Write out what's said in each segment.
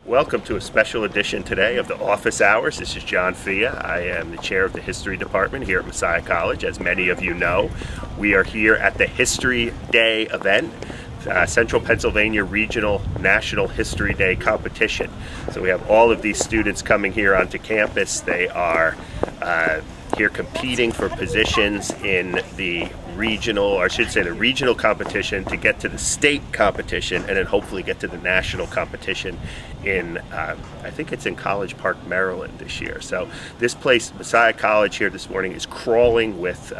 Welcome to a special edition today of the Office Hours. This is John Fia. I am the chair of the History Department here at Messiah College. As many of you know, we are here at the History Day event, Central Pennsylvania Regional National History Day competition. So we have all of these students coming here onto campus. They are here competing for positions in the regional, or I should say the regional competition, to get to the state competition and then hopefully get to the national competition in, I think it's in College Park, Maryland this year. So this place, Messiah College here this morning, is crawling with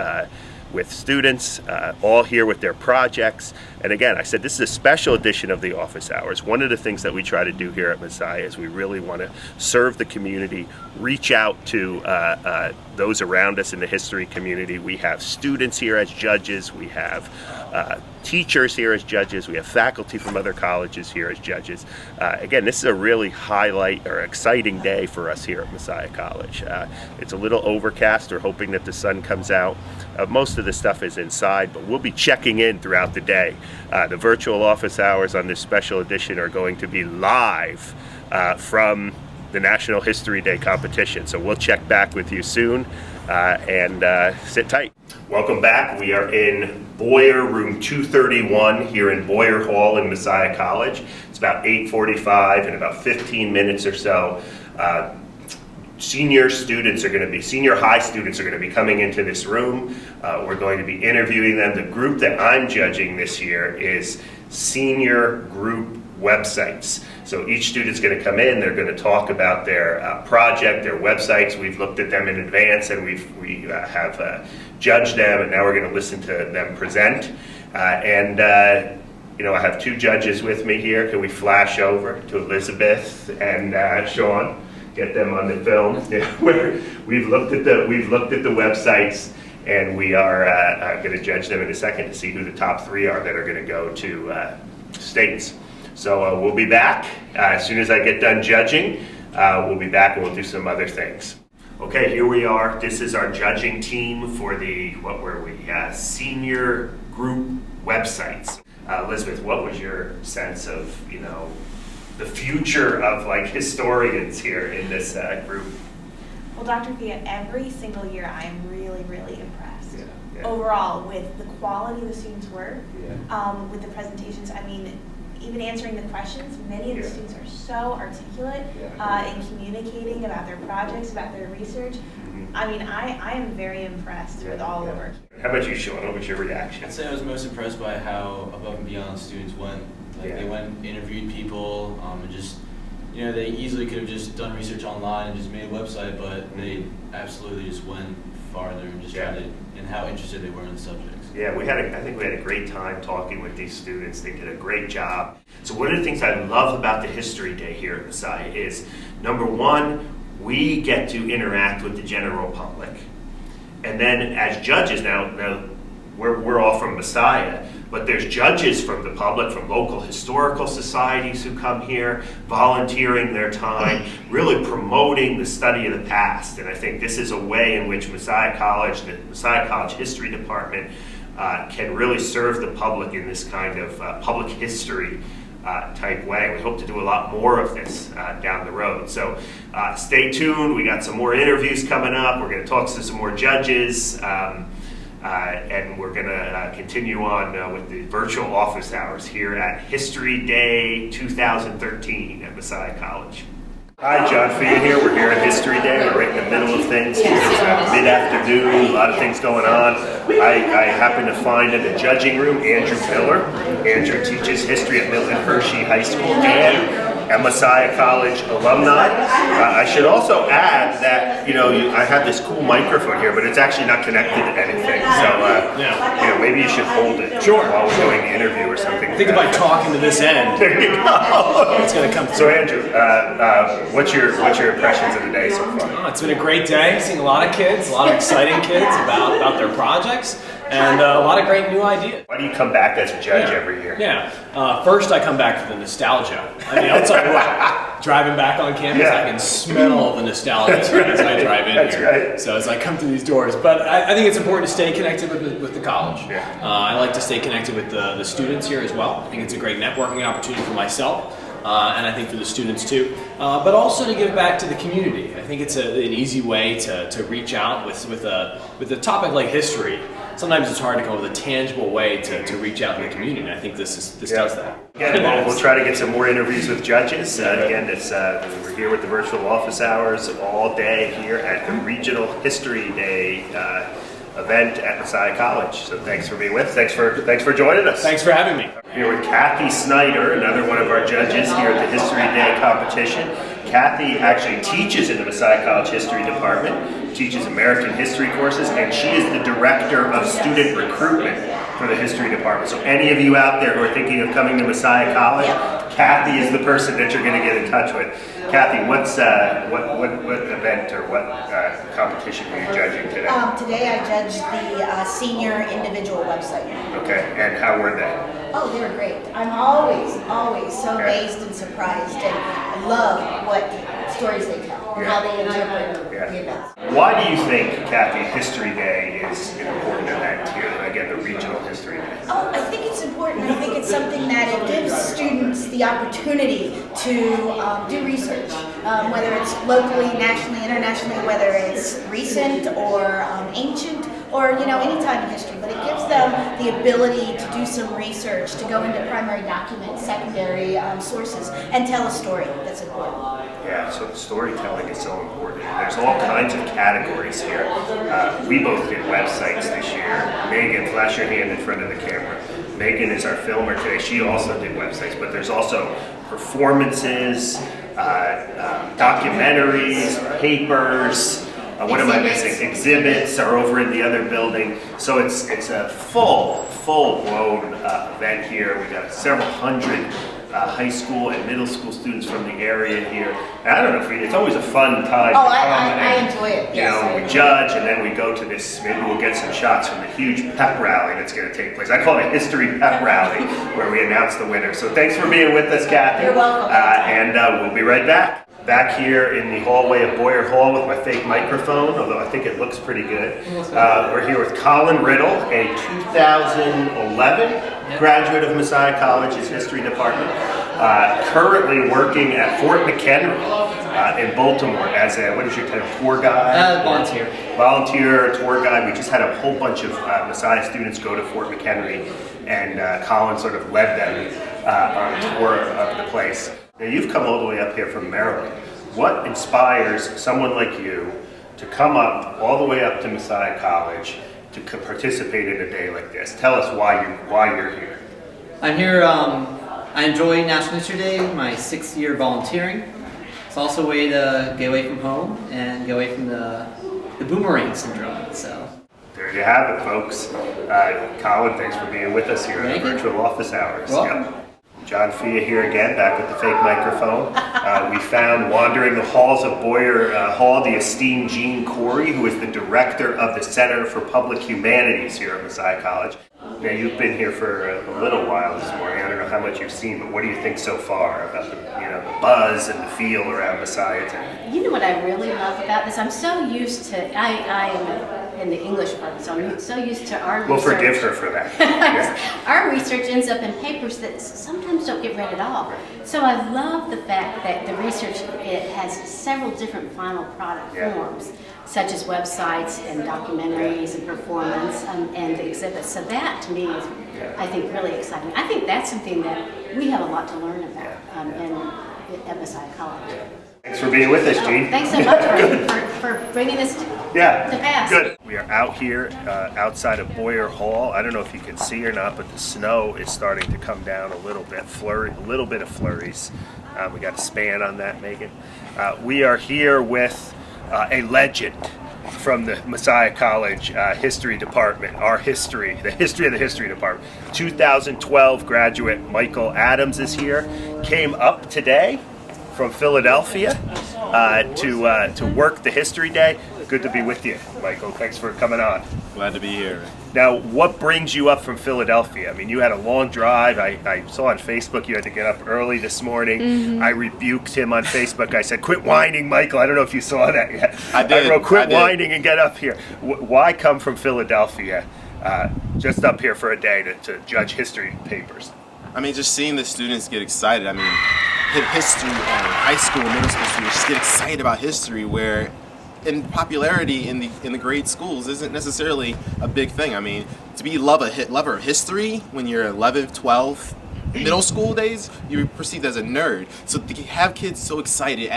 students, all here with their projects. And again, I said this is a special edition of the Office Hours. One of the things that we try to do here at Messiah is we really want to serve the community, reach out to those around us in the history community. We have students here as judges, we have teachers here as judges, we have faculty from other colleges here as judges. Again, this is a really highlight or exciting day for us here at Messiah College. It's a little overcast. We're hoping that the sun comes out. Most of the stuff is inside, but we'll be checking in throughout the day. The virtual office hours on this special edition are going to be live from the National History Day competition. So we'll check back with you soon and sit tight. Welcome back. We are in Boyer room 231 here in Boyer Hall in Messiah College. It's about 8:45. In about 15 minutes or so, senior high students are going to be coming into this room. We're going to be interviewing them. The group that I'm judging this year is senior group websites. So each student's going to come in, they're going to talk about their project, their websites. We've looked at them in advance and we have judged them, and now we're going to listen to them present. I have two judges with me here. Can we flash over to Elizabeth and Sean? Get them on the film. Where we've looked at the websites, and we are going to judge them in a second to see who the top three are that are going to go to states. So we'll be back as soon as I get done judging. We'll be back and we'll do some other things. Okay, here we are. This is our judging team for the senior group websites. Elizabeth, what was your sense of the future of historians here in this group? Well, Dr. Fia, every single year I am really, really impressed. Yeah. Overall, with the quality of the students' work, with the presentations. I mean, even answering the questions, many of the students are so articulate in communicating about their projects, about their research. I mean, I am very impressed with all the work. How about you, Sean? What was your reaction? I'd say I was most impressed by how above and beyond students went. They went, interviewed people, and just, they easily could have just done research online and just made a website, but they absolutely just went farther and just tried to, and how interested they were in the subjects. Yeah, I think we had a great time talking with these students. They did a great job. So one of the things I love about the History Day here at Messiah is, number one, we get to interact with the general public. And then as judges, now we're all from Messiah, but there's judges from the public, from local historical societies who come here, volunteering their time, really promoting the study of the past. And I think this is a way in which Messiah College, the Messiah College History Department, can really serve the public in this kind of public history type way. We hope to do a lot more of this down the road. So stay tuned. We got some more interviews coming up. We're going to talk to some more judges. And we're going to continue on with the virtual office hours here at History Day 2013 at Messiah College. Hi, John Fia here. We're here at History Day. We're right in the middle of things. It's mid-afternoon, a lot of things going on. I happen to find in the judging room Andrew Miller. Andrew teaches history at Milton Hershey High School and a Messiah College alumni. I should also add that I have this cool microphone here, but it's actually not connected to anything. So maybe you should hold it while we're doing the interview or something. I think if I talk into this end, there you go. It's going to come through. So Andrew, what's your impressions of the day so far? It's been a great day. Seeing a lot of kids, a lot of exciting kids about their projects. And a lot of great new ideas. Why do you come back as a judge every year? First I come back for the nostalgia. I mean, I'll tell you what, driving back on campus, I can smell the nostalgia as I drive in here. Right. So as I come through these doors. But I think it's important to stay connected with the college. I like to stay connected with the students here as well. I think it's a great networking opportunity for myself. and I think for the students too, but also to give back to the community. I think it's an easy way to reach out with a topic like history. Sometimes it's hard to come up with a tangible way to reach out in the community, and I think this does that. Again, we'll try to get some more interviews with judges. Again, we're here with the virtual office hours all day here at the Regional History Day event at Messiah College. So thanks for being with us. Thanks for joining us. Thanks for having me. Here with Kathy Snyder, another one of our judges here at the History Day competition. Kathy actually teaches in the Messiah College History Department, teaches American history courses, and she is the director of student recruitment for the History Department. So any of you out there who are thinking of coming to Messiah College, Kathy is the person that you're going to get in touch with. Kathy, what event or what competition were you judging today? Today I judged the senior individual website. Okay, and how were they? Oh, they were great. I'm always so amazed and surprised, and I love what stories they tell and how they interpret the events. Why do you think, Kathy, History Day is an important event here? Again, the Regional History Day. Oh, I think it's important. I think it's something that it gives students the opportunity to do research, whether it's locally, nationally, internationally, whether it's recent or ancient, or any time in history. But it gives them the ability to do some research, to go into primary documents, secondary sources, and tell a story that's important. Yeah, so storytelling is so important. There's all kinds of categories here. We both did websites this year. Megan, flash your hand in front of the camera. Megan is our filmer today. She also did websites, but there's also performances, documentaries, papers. What am I missing? Exhibits are over in the other building. So it's a full-blown event here. We got several hundred high school and middle school students from the area here. And I don't know, it's always a fun time. Oh, I enjoy it. Yes, we judge and then we go to this, maybe we'll get some shots from the huge pep rally that's going to take place. I call it a history pep rally where we announce the winner. So thanks for being with us, Kathy. You're welcome. And we'll be right back. Back here in the hallway of Boyer Hall with my fake microphone, although I think it looks pretty good. We're here with Colin Riddle, a 2011 graduate of Messiah College's History Department, currently working at Fort McHenry in Baltimore as a, what is your title, tour guide? Volunteer tour guide. We just had a whole bunch of Messiah students go to Fort McHenry, and Colin sort of led them on a tour of the place. Now, you've come all the way up here from Maryland. What inspires someone like you to come up all the way up to Messiah College to participate in a day like this? Tell us why you're here. I'm here, I enjoy National History Day, my 6th year volunteering. It's also a way to get away from home and get away from the boomerang syndrome. So there you have it, folks. Colin, thanks for being with us here in the virtual office hours. Welcome. John Fia here again, back with the fake microphone. We found wandering the halls of Boyer Hall the esteemed Jean Corey, who is the director of the Center for Public Humanities here at Messiah College. Now, you've been here for a little while this morning. I don't know how much you've seen, but what do you think so far about the buzz and the feel around Messiah today? You know what I really love about this? I'm so used to, I am in the English part, so I'm so used to our research. We'll forgive her for that. Yeah. Our research ends up in papers that sometimes don't get read at all. So I love the fact that the research, it has several different final product forms, such as websites and documentaries and performance and the exhibits. So that to me is, I think, really exciting. I think that's something that we have a lot to learn about at Messiah College. Thanks for being with us, Jean. Thanks so much for bringing this to pass. Good. We are out here outside of Boyer Hall. I don't know if you can see or not, but the snow is starting to come down a little bit, a little bit of flurries. We got a span on that, Megan. We are here with a legend from the Messiah College History Department, the history of the History Department. 2012 graduate Michael Adams is here. Came up today from Philadelphia to work the History Day. Good to be with you, Michael. Thanks for coming on. Glad to be here. Now, what brings you up from Philadelphia? I mean, you had a long drive. I saw on Facebook you had to get up early this morning. Mm-hmm. I rebuked him on Facebook. I said, quit whining, Michael. I don't know if you saw that yet. I did. I wrote, quit whining and get up here. Why come from Philadelphia just up here for a day to judge history papers? I mean, just seeing the students get excited. I mean, hit history high school, middle school students just get excited about history, where in popularity in the grade schools isn't necessarily a big thing. I mean, to be lover of history when you're 11, 12, middle school days, you're perceived as a nerd. So to have kids so excited,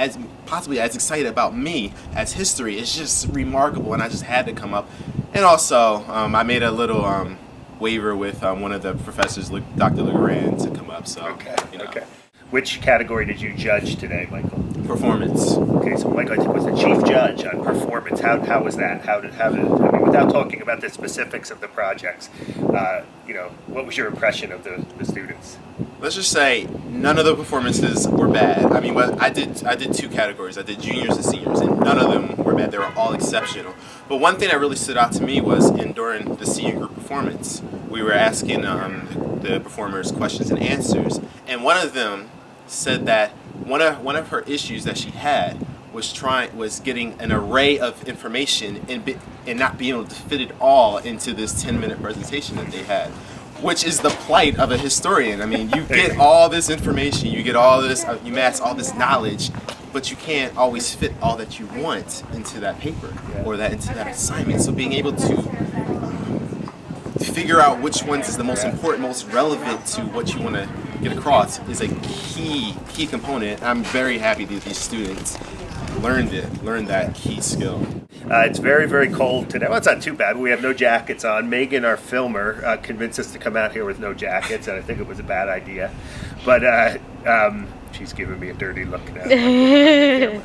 possibly as excited about me as history, is just remarkable, and I just had to come up. And also, I made a little waiver with one of the professors, Dr. LeGrand, to come up. So, Okay. Okay. Which category did you judge today, Michael? Performance. Okay, so Michael, I think, was the chief judge on performance. How was that? How did I mean, without talking about the specifics of the projects, what was your impression of the students? Let's just say none of the performances were bad. I mean, but I did two categories. I did juniors and seniors, and none of them were bad. They were all exceptional. But one thing that really stood out to me was during the senior group performance, we were asking the performers questions and answers, and one of them said that one of her issues that she had was getting an array of information and not being able to fit it all into this 10-minute presentation that they had, which is the plight of a historian. I mean, you get all this information, you get all this, you mass all this knowledge, but you can't always fit all that you want into that paper or into that assignment. So being able to figure out which ones is the most important, most relevant to what you want to get across is a key component. I'm very happy that these students learned that key skill. It's very, very cold today. Well, it's not too bad. We have no jackets on. Megan, our filmer, convinced us to come out here with no jackets, and I think it was a bad idea. But she's giving me a dirty look now.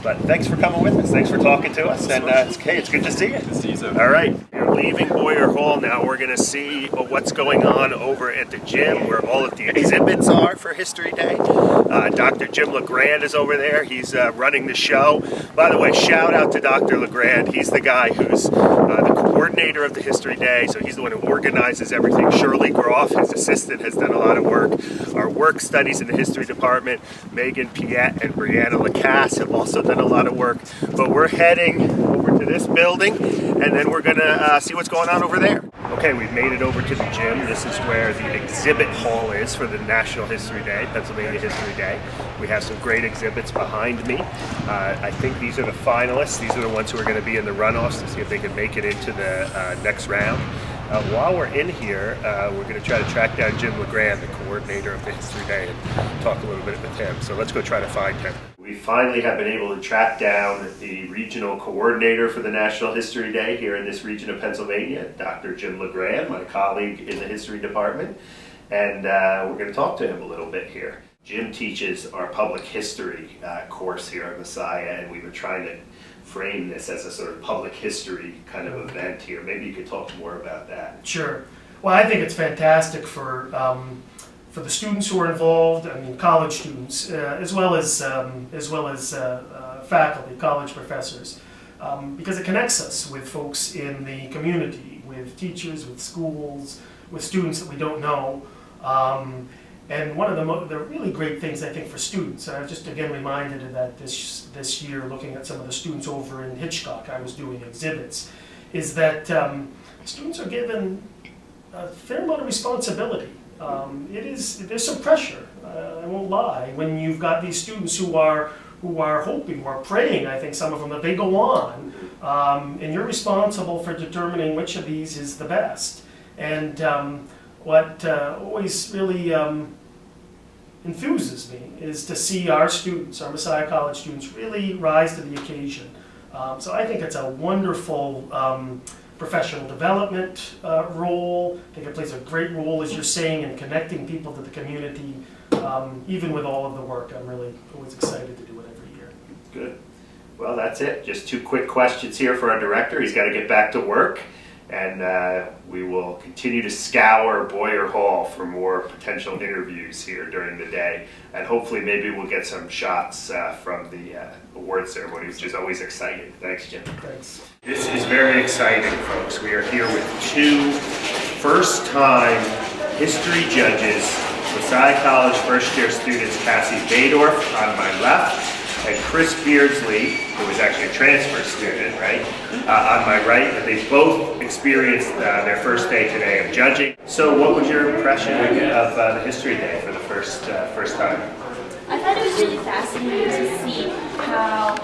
But thanks for coming with us. Thanks for talking to us, and it's good to see you. Good to see you, sir. All right, we're leaving Boyer Hall now. We're going to see what's going on over at the gym, where all of the exhibits are for History Day. Dr. Jim LeGrand is over there. He's running the show. By the way, shout out to Dr. LeGrand. He's the guy who's the coordinator of the History Day, so he's the one who organizes everything. Shirley Groff, his assistant, has done a lot of work. Our work studies in the history department, Megan Piet and Brianna Lacasse, have also done a lot of work. But we're heading over to this building, and then we're going to see what's going on over there. Okay, we've made it over to the gym. This is where the exhibit hall is for the National History Day, Pennsylvania History Day. We have some great exhibits behind me. I think these are the finalists. These are the ones who are going to be in the runoffs to see if they can make it into the next round. While we're in here, we're going to try to track down Jim LeGrand, the coordinator of the History Day, and talk a little bit with him. So let's go try to find him. We finally have been able to track down the regional coordinator for the National History Day here in this region of Pennsylvania, Dr. Jim LeGrand, my colleague in the history department, and we're going to talk to him a little bit here. Jim teaches our public history course here at Messiah, and we've been trying to frame this as a sort of public history kind of event here. Maybe you could talk more about that. Sure. Well, I think it's fantastic for the students who are involved. I mean, college students, as well as faculty, college professors, because it connects us with folks in the community, with teachers, with schools, with students that we don't know. And one of the really great things, I think, for students, and I was just again reminded of that this year, looking at some of the students over in Hitchcock, I was doing exhibits, is that students are given a fair amount of responsibility. There's some pressure, I won't lie, when you've got these students who are hoping, who are praying, I think some of them, that they go on, and you're responsible for determining which of these is the best. And what always really enthuses me is to see our students, our Messiah College students, really rise to the occasion. So I think it's a wonderful professional development role. I think it plays a great role, as you're saying, in connecting people to the community. Even with all of the work, I'm really always excited to do it every year. Good. Well, that's it. Just two quick questions here for our director. He's got to get back to work. And we will continue to scour Boyer Hall for more potential interviews here during the day. And hopefully maybe we'll get some shots from the award ceremony, which is always exciting. Thanks, Jim. Thanks. This is very exciting, folks. We are here with two first-time history judges, Messiah College first-year students, Cassie Badorf on my left and Chris Beardsley, who was actually a transfer student, right, on my right. But they both experienced their first day today of judging. So what was your impression of the History Day for the first time? I thought it was really fascinating to see how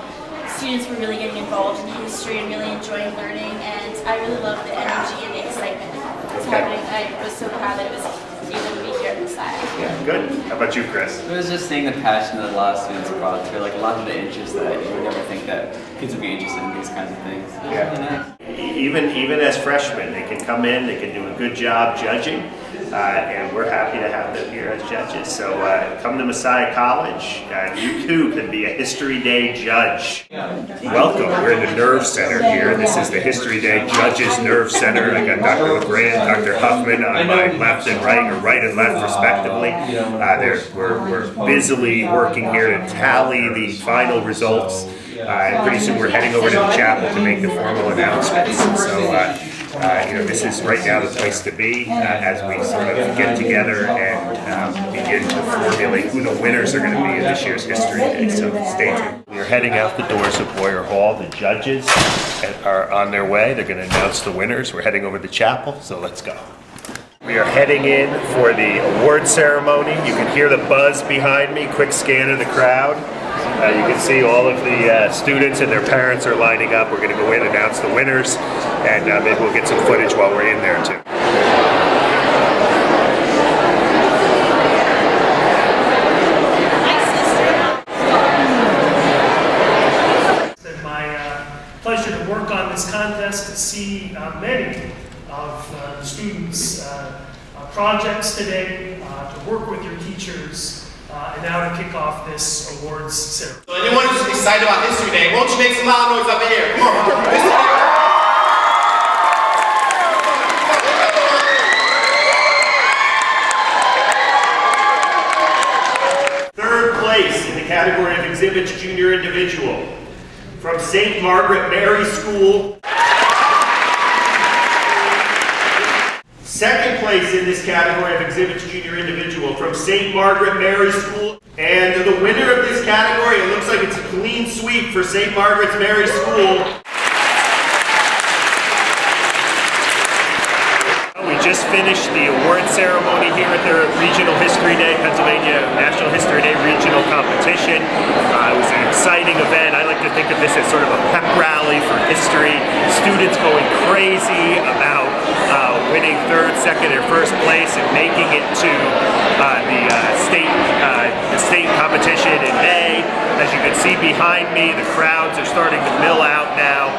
students were really getting involved in history and really enjoying learning, and I really loved the energy and the excitement that's happening. I was so proud that it was able to be here at Messiah. Yeah, good. How about you, Chris? It was just seeing the passion that a lot of students brought to, like a lot of the interests that you would never think that kids would be interested in these kinds of things. Yeah. Even as freshmen, they can come in, they can do a good job judging, and we're happy to have them here as judges. So come to Messiah College. You too can be a History Day judge. Welcome. We're in the Nerve Center here. This is the History Day Judges Nerve Center. I got Dr. LeGrand, Dr. Huffman on my left and right, or right and left respectively. We're busily working here to tally the final results. And pretty soon we're heading over to the chapel to make the formal announcements. So, this is right now the place to be as we sort of get together and begin to formulate who the winners are going to be in this year's History Day. So stay tuned. We are heading out the doors of Boyer Hall. The judges are on their way. They're going to announce the winners. We're heading over to the chapel, so let's go. We are heading in for the award ceremony. You can hear the buzz behind me. Quick scan of the crowd. You can see all of the students and their parents are lining up. We're going to go in and announce the winners, and maybe we'll get some footage while we're in there too. It's been my pleasure to work on this contest, to see many of the students' projects today, to work with your teachers, and now to kick off this awards ceremony. So anyone who's excited about History Day, won't you make some loud noise up in here? Come on. History Day. Third place in the category of Exhibits Junior Individual from St. Margaret Mary School. Second place in this category of Exhibits Junior Individual from St. Margaret Mary School. And the winner of this category, it looks like it's a clean sweep for St. Margaret's Mary School. We just finished the award ceremony here at the Regional History Day, Pennsylvania National History Day Regional Competition. It was an exciting event. I like to think of this as sort of a pep rally for history. Students going crazy about winning third, second, or first place and making it to the state competition in May. As you can see behind me, the crowds are starting to mill out now,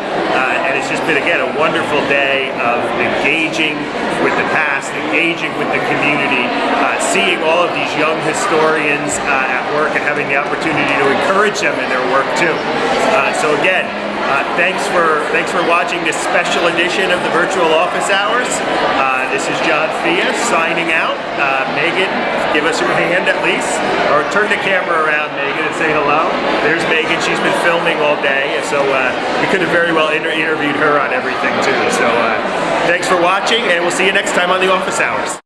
and it's just been, again, a wonderful day of engaging with the past, engaging with the community, seeing all of these young historians at work and having the opportunity to encourage them in their work too. So again, thanks for watching this special edition of the Virtual Office Hours. This is John Fia signing out. Megan, give us your hand at least, or turn the camera around, Megan, and say hello. There's Megan. She's been filming all day, so we could have very well interviewed her on everything too. So thanks for watching, and we'll see you next time on the Office Hours.